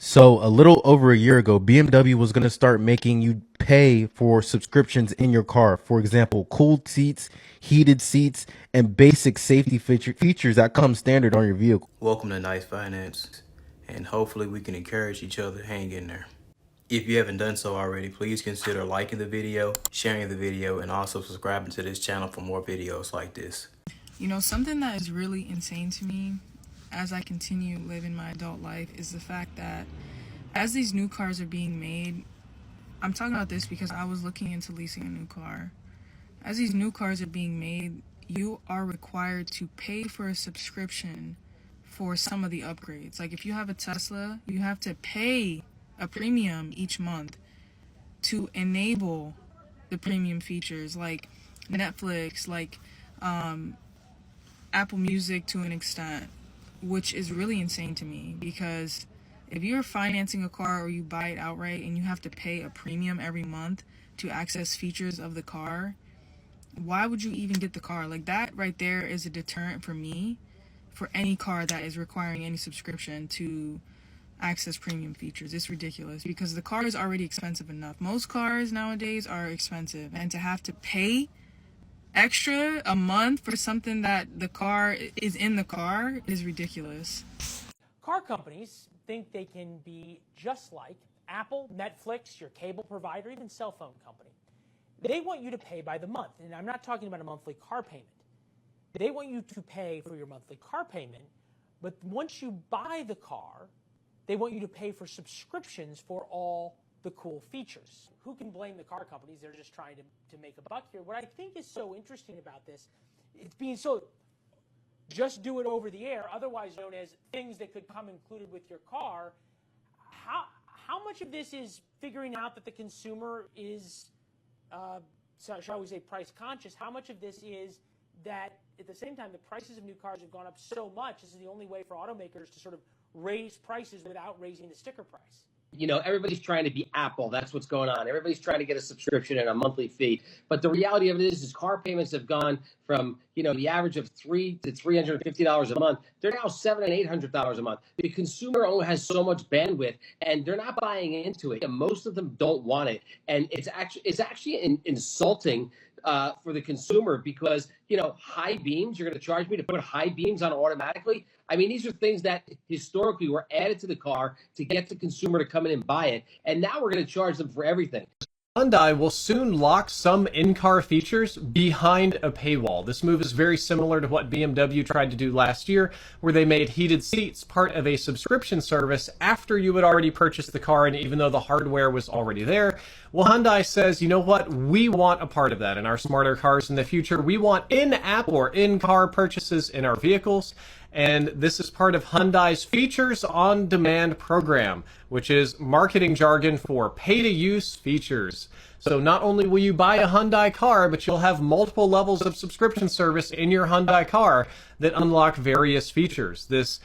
So a little over a year ago, BMW was going to start making you pay for subscriptions in your car. For example, cooled seats, heated seats, and basic safety features that come standard on your vehicle. Welcome to Nice Finance, and hopefully we can encourage each other to hang in there. If you haven't done so already, please consider liking the video, sharing the video, and also subscribing to this channel for more videos like this. You know, something that is really insane to me as I continue living my adult life is the fact that as these new cars are being made, I'm talking about this because I was looking into leasing a new car. As these new cars are being made, you are required to pay for a subscription for some of the upgrades. Like if you have a Tesla, you have to pay a premium each month to enable the premium features like Netflix, like Apple Music to an extent, which is really insane to me because if you're financing a car or you buy it outright and you have to pay a premium every month to access features of the car, why would you even get the car? Like that right there is a deterrent for me for any car that is requiring any subscription to access premium features. It's ridiculous because the car is already expensive enough. Most cars nowadays are expensive, and to have to pay extra a month for something that the car is in the car is ridiculous. Car companies think they can be just like Apple, Netflix, your cable provider, even cell phone company. They want you to pay by the month, and I'm not talking about a monthly car payment. They want you to pay for your monthly car payment, but once you buy the car, they want you to pay for subscriptions for all the cool features. Who can blame the car companies? They're just trying to make a buck here. What I think is so interesting about this, it's being so just do it over the air, otherwise known as things that could come included with your car. How much of this is figuring out that the consumer is, shall we say, price conscious? How much of this is that at the same time the prices of new cars have gone up so much, this is the only way for automakers to sort of raise prices without raising the sticker price? You know, everybody's trying to be Apple. That's what's going on. Everybody's trying to get a subscription and a monthly fee. But the reality of it is car payments have gone from, the average of $300 to $350 a month. They're now $700 and $800 a month. The consumer only has so much bandwidth, and they're not buying into it. And most of them don't want it, and it's actually insulting for the consumer because high beams. You're going to charge me to put high beams on automatically. I mean, these are things that historically were added to the car to get the consumer to come in and buy it. And now we're going to charge them for everything. Hyundai will soon lock some in-car features behind a paywall. This move is very similar to what BMW tried to do last year, where they made heated seats part of a subscription service after you had already purchased the car, and even though the hardware was already there. Well, Hyundai says, you know what? We want a part of that in our smarter cars in the future. We want in-app or in-car purchases in our vehicles. And this is part of Hyundai's Features on Demand program, which is marketing jargon for pay-to-use features. So not only will you buy a Hyundai car, but you'll have multiple levels of subscription service in your Hyundai car that unlock various features. This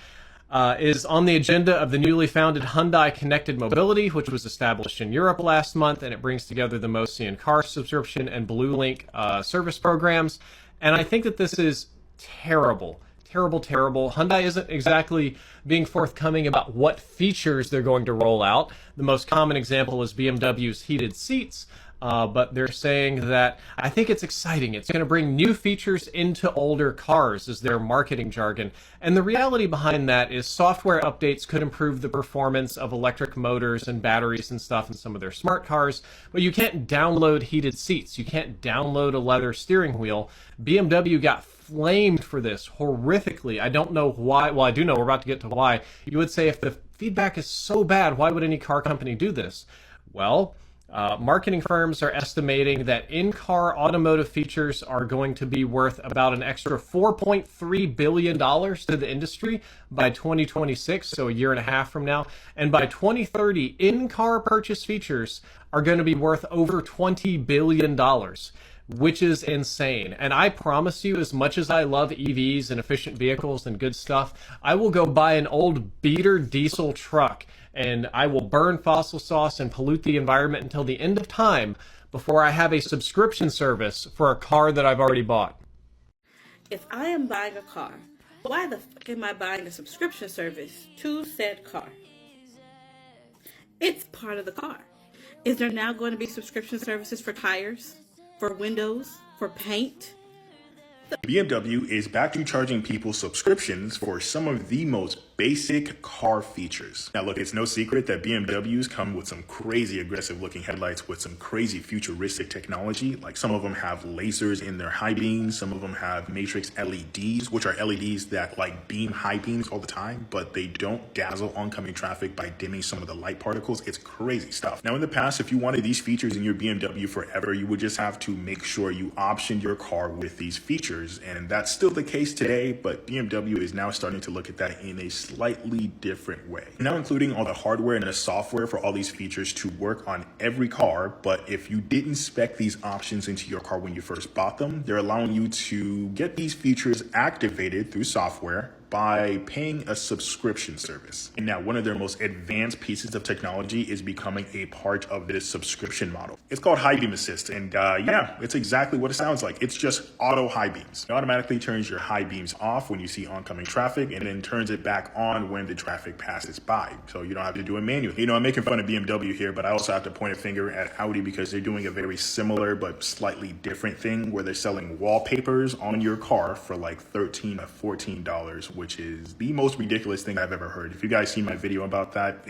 is on the agenda of the newly founded Hyundai Connected Mobility, which was established in Europe last month, and it brings together the Mosi and car subscription and Blue Link service programs. And I think that this is terrible. Terrible. Hyundai isn't exactly being forthcoming about what features they're going to roll out. The most common example is BMW's heated seats, but they're saying that I think it's exciting. It's going to bring new features into older cars is their marketing jargon. And the reality behind that is software updates could improve the performance of electric motors and batteries and stuff in some of their smart cars, but you can't download heated seats. You can't download a leather steering wheel. BMW got flamed for this horrifically. I don't know why. Well, I do know. We're about to get to why. You would say if the feedback is so bad, why would any car company do this? Well, marketing firms are estimating that in-car automotive features are going to be worth about an extra $4.3 billion to the industry by 2026, so a year and a half from now. And by 2030, in-car purchase features are going to be worth over $20 billion. Which is insane. And I promise you, as much as I love EVs and efficient vehicles and good stuff, I will go buy an old beater diesel truck and I will burn fossil sauce and pollute the environment until the end of time before I have a subscription service for a car that I've already bought. If I am buying a car, why the fuck am I buying a subscription service to said car? part of the car? Is there now going to be subscription services for tires, for windows, for paint? BMW is back to charging people subscriptions for some of the most basic car features. Now look, it's no secret that BMWs come with some crazy aggressive looking headlights with some crazy futuristic technology. Like some of them have lasers in their high beams, some of them have matrix LEDs, which are LEDs that like beam high beams all the time, but they don't dazzle oncoming traffic by dimming some of the light particles. It's crazy stuff. Now in the past, if you wanted these features in your BMW forever, you would just have to make sure you optioned your car with these features. And that's still the case today, but BMW is now starting to look at that in a slightly different way. Now including all the hardware and the software for all these features to work on every car, but if you didn't spec these options into your car when you first bought them, they're allowing you to get these features activated through software by paying a subscription service. And now one of their most advanced pieces of technology is becoming a part of this subscription model. It's called High Beam Assist. And yeah, it's exactly what it sounds like. It's just auto high beams. It automatically turns your high beams off when you see oncoming traffic and then turns it back on when the traffic passes by. So you don't have to do it manually. You know, I'm making fun of BMW here, but I also have to point a finger at Audi because they're doing a very similar but slightly different thing where they're selling wallpapers on your car for like $13 to $14, which is the most ridiculous thing I've ever heard. If you guys see my video about that,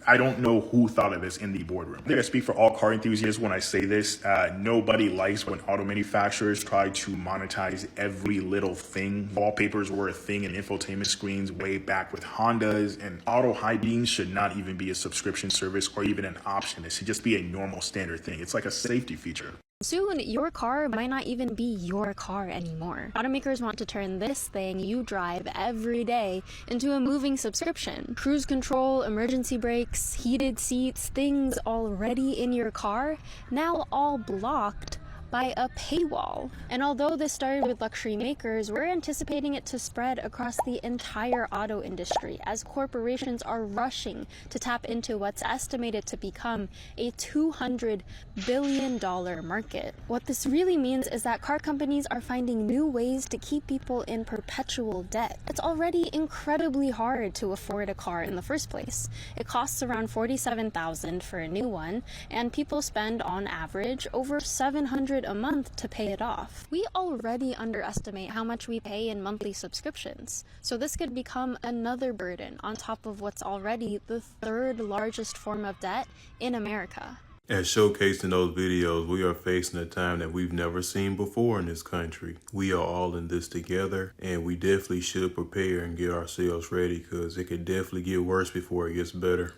I don't know who thought of this in the boardroom. I think I speak for all car enthusiasts when I say this. Nobody likes when auto manufacturers try to monetize every little thing. Wallpapers were a thing in infotainment screens way back with Hondas, and auto high beams should not even be a subscription service or even an option. It should just be a normal standard thing. It's like a safety feature. Soon, your car might not even be your car anymore. Automakers want to turn this thing you drive every day into a moving subscription. Cruise control, emergency brakes, heated seats, things already in your car, now all blocked by a paywall. And although this started with luxury makers, we're anticipating it to spread across the entire auto industry as corporations are rushing to tap into what's estimated to become a $200 billion market. What this really means is that car companies are finding new ways to keep people in perpetual debt. It's already incredibly hard to afford a car in the first place. It costs around $47,000 for a new one, and people spend on average over $700 a month to pay it off. We already underestimate how much we pay in monthly subscriptions, so this could become another burden on top of what's already the third largest form of debt in America. As showcased in those videos, we are facing a time that we've never seen before in this country. We are all in this together, and we definitely should prepare and get ourselves ready because it could definitely get worse before it gets better.